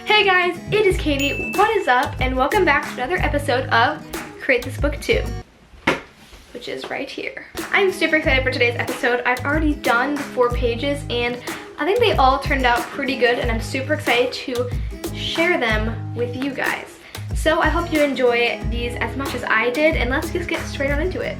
Hey guys, it is Katie. What is up? And welcome back to another episode of Create This Book Too, which is right here. I'm super excited for today's episode. I've already done the 4 pages and I think they all turned out pretty good, and I'm super excited to share them with you guys. So I hope you enjoy these as much as I did, and let's just get straight on into it.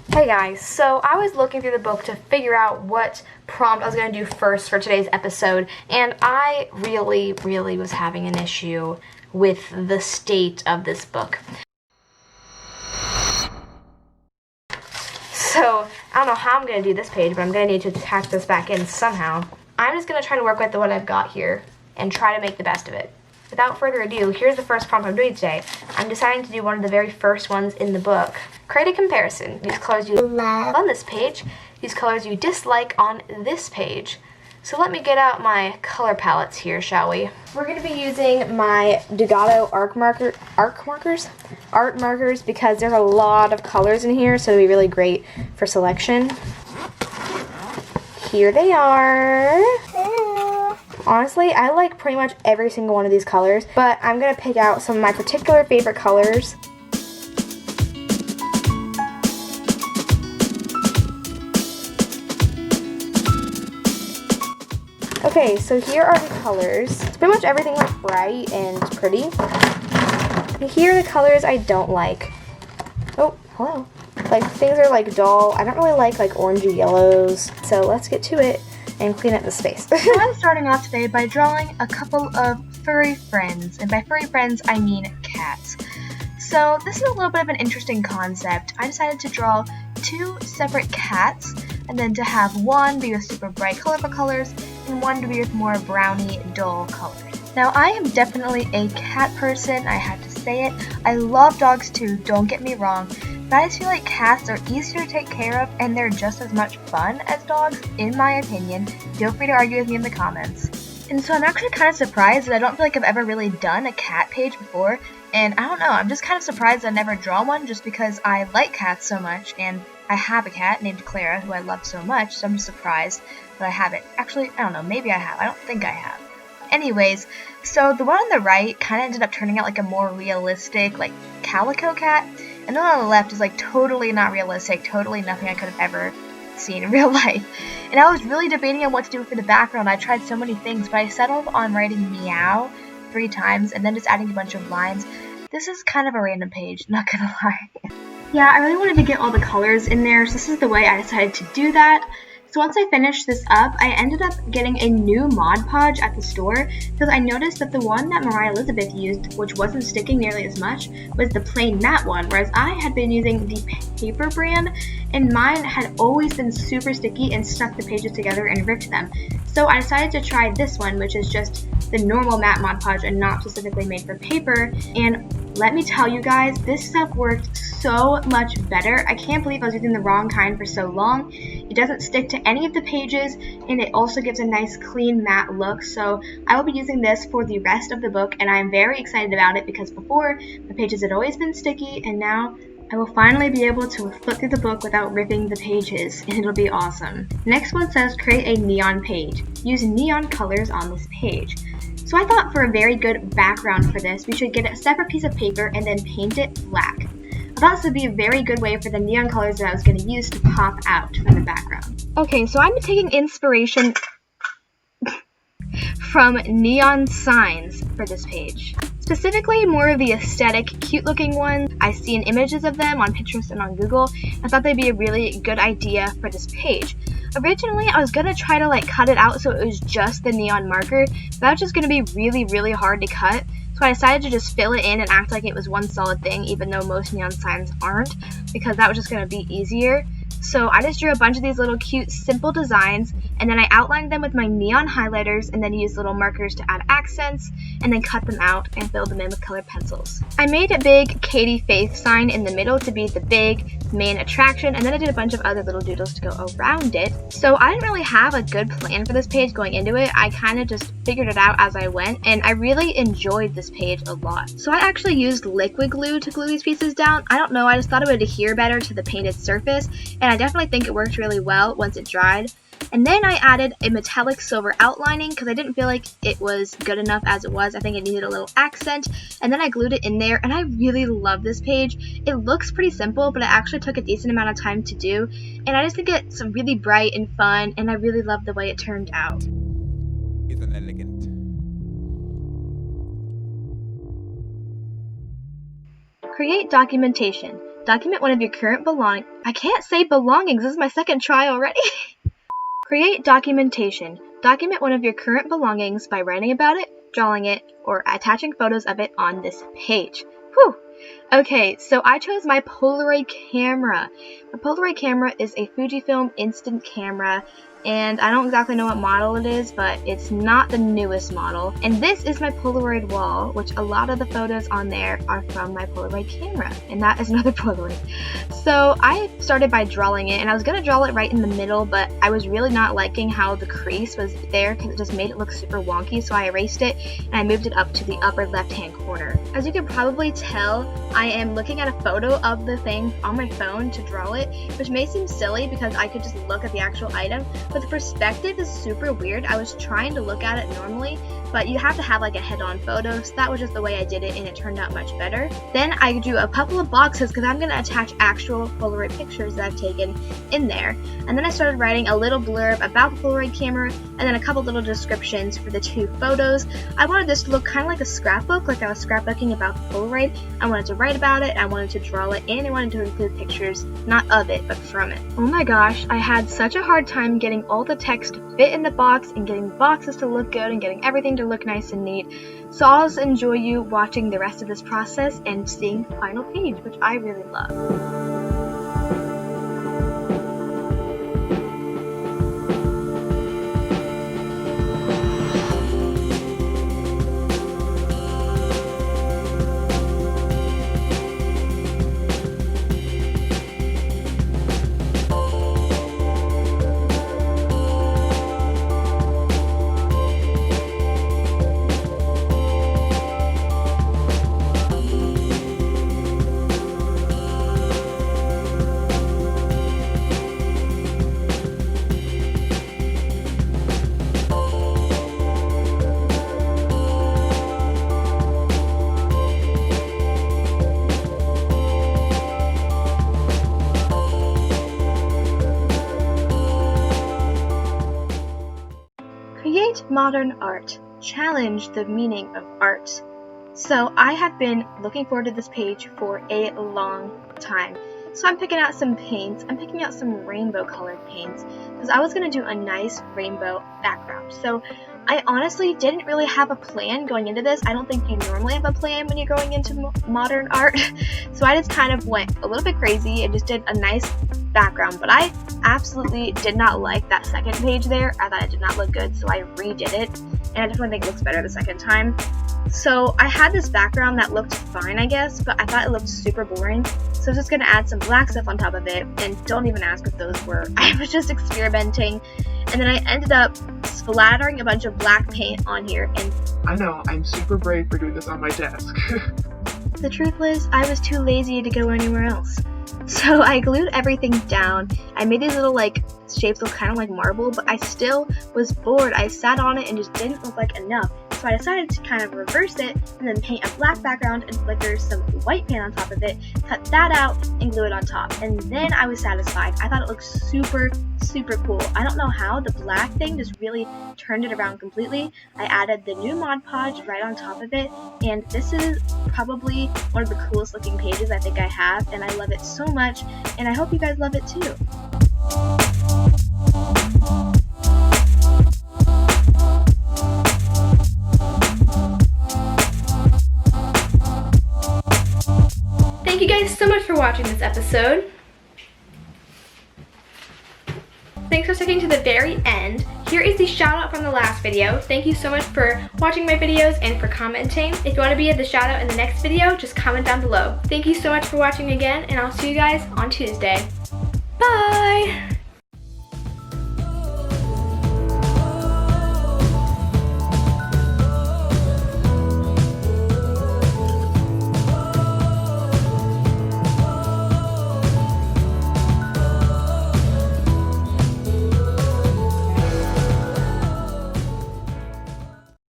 Hey guys, so I was looking through the book to figure out what prompt I was going to do first for today's episode, and I really was having an issue with the state of this book. So, I don't know how I'm going to do this page, but I'm going to need to tack this back in somehow. I'm just going to try to work with what I've got here and try to make the best of it. Without further ado, here's the first prompt I'm doing today. I'm deciding to do one of the very first ones in the book. Create a comparison. Use colors you love on this page. Use colors you dislike on this page. So let me get out my color palettes here, shall we? We're going to be using my Dugato art markers because there's a lot of colors in here, so it'll be really great for selection. Here they are. Honestly, I like pretty much every single one of these colors, but I'm going to pick out some of my particular favorite colors. Okay, so here are the colors. It's pretty much everything like bright and pretty. And here are the colors I don't like. Oh, hello. Like things are like dull. I don't really like orangey yellows. So let's get to it and clean up the space. So I'm starting off today by drawing a couple of furry friends, and by furry friends I mean cats. So this is a little bit of an interesting concept. I decided to draw 2 separate cats, and then to have one be with super bright colorful colors and one to be with more browny dull colors. Now I am definitely a cat person, I have to say it. I love dogs too, don't get me wrong. But I just feel like cats are easier to take care of, and they're just as much fun as dogs, in my opinion. Feel free to argue with me in the comments. And so I'm actually kind of surprised that I don't feel like I've ever really done a cat page before. And I don't know, I'm just kind of surprised I never draw one just because I like cats so much, and I have a cat named Clara who I love so much, so I'm just surprised that I haven't. Actually, I don't know, maybe I have. I don't think I have. Anyways, so the one on the right kind of ended up turning out like a more realistic, like calico cat. And the one on the left is like totally not realistic, totally nothing I could have ever seen in real life. And I was really debating on what to do for the background. I tried so many things, but I settled on writing meow 3 times and then just adding a bunch of lines. This is kind of a random page, not gonna lie. Yeah, I really wanted to get all the colors in there, so this is the way I decided to do that. So once I finished this up, I ended up getting a new Mod Podge at the store because I noticed that the one that Mariah Elizabeth used, which wasn't sticking nearly as much, was the plain matte one, whereas I had been using the paper brand, and mine had always been super sticky and stuck the pages together and ripped them. So I decided to try this one, which is just the normal matte Mod Podge and not specifically made for paper, and let me tell you guys, this stuff worked so much better. I can't believe I was using the wrong kind for so long. It doesn't stick to any of the pages, and it also gives a nice clean matte look. So I will be using this for the rest of the book, and I'm very excited about it because before, the pages had always been sticky, and now I will finally be able to flip through the book without ripping the pages, and it'll be awesome. Next one says create a neon page. Use neon colors on this page. So I thought for a very good background for this, we should get a separate piece of paper and then paint it black. I thought this would be a very good way for the neon colors that I was going to use to pop out from the background. Okay, so I'm taking inspiration from neon signs for this page. Specifically, more of the aesthetic, cute-looking ones. I've seen images of them on Pinterest and on Google. I thought they'd be a really good idea for this page. Originally, I was going to try to cut it out so it was just the neon marker, but that was just going to be really hard to cut. So I decided to just fill it in and act like it was one solid thing, even though most neon signs aren't, because that was just going to be easier. So I just drew a bunch of these little cute, simple designs and then I outlined them with my neon highlighters and then used little markers to add accents and then cut them out and filled them in with colored pencils. I made a big Katy face sign in the middle to be the big main attraction, and then I did a bunch of other little doodles to go around it. So I didn't really have a good plan for this page going into it. I kind of just figured it out as I went, and I really enjoyed this page a lot. So I actually used liquid glue to glue these pieces down. I don't know, I just thought it would adhere better to the painted surface, and I definitely think it worked really well once it dried. And then I added a metallic silver outlining because I didn't feel like it was good enough as it was. I think it needed a little accent, and then I glued it in there, and I really love this page. It looks pretty simple, but it actually took a decent amount of time to do, and I just think it's really bright and fun, and I really love the way it turned out. It's an elegant. Create documentation. Document one of your current belongings. I can't say belongings, this is my second try already. Create documentation. Document one of your current belongings by writing about it, drawing it, or attaching photos of it on this page. Whew! Okay, so I chose my Polaroid camera. My Polaroid camera is a Fujifilm instant camera, and I don't exactly know what model it is, but it's not the newest model. And this is my Polaroid wall, which a lot of the photos on there are from my Polaroid camera, and that is another Polaroid. So I started by drawing it, and I was going to draw it right in the middle, but I was really not liking how the crease was there because it just made it look super wonky, so I erased it and I moved it up to the upper left-hand corner. As you can probably tell, I am looking at a photo of the thing on my phone to draw it, which may seem silly because I could just look at the actual item, but the perspective is super weird. I was trying to look at it normally, but you have to have like a head-on photo, so that was just the way I did it, and it turned out much better. Then I drew a couple of boxes because I'm going to attach actual Polaroid pictures that I've taken in there. And then I started writing a little blurb about the Polaroid camera, and then a couple little descriptions for the two photos. I wanted this to look kind of like a scrapbook, like I was scrapbooking about the Polaroid. I wanted to write about it, I wanted to draw it, and I wanted to include pictures, not of it, but from it. Oh my gosh, I had such a hard time getting all the text to fit in the box and getting the boxes to look good and getting everything to look nice and neat. So I'll just enjoy you watching the rest of this process and seeing the final page, which I really love. Create modern art. Challenge the meaning of art. So I have been looking forward to this page for a long time. So I'm picking out some paints. I'm picking out some rainbow colored paints because I was going to do a nice rainbow background. So I honestly didn't really have a plan going into this. I don't think you normally have a plan when you're going into modern art. So I just kind of went a little bit crazy and just did a nice background. But I absolutely did not like that second page there. I thought it did not look good, so I redid it. And I definitely think it looks better the second time. So I had this background that looked fine, I guess, but I thought it looked super boring. So I was just going to add some black stuff on top of it, and don't even ask what those were. I was just experimenting, and then I ended up splattering a bunch of black paint on here. And I know, I'm super brave for doing this on my desk. The truth was, I was too lazy to go anywhere else. So I glued everything down. I made these little shapes look kind of like marble, but I still was bored. I sat on it and just didn't look like enough. So I decided to kind of reverse it and then paint a black background and flicker some white paint on top of it, cut that out, and glue it on top. And then I was satisfied. I thought it looked super, super cool. I don't know how, the black thing just really turned it around completely. I added the new Mod Podge right on top of it, and this is probably one of the coolest looking pages I think I have, and I love it so much, and I hope you guys love it too. Thank you guys so much for watching this episode. Thanks for sticking to the very end. Here is the shout out from the last video. Thank you so much for watching my videos and for commenting. If you want to be at the shout out in the next video, just comment down below. Thank you so much for watching again, and I'll see you guys on Tuesday. Bye!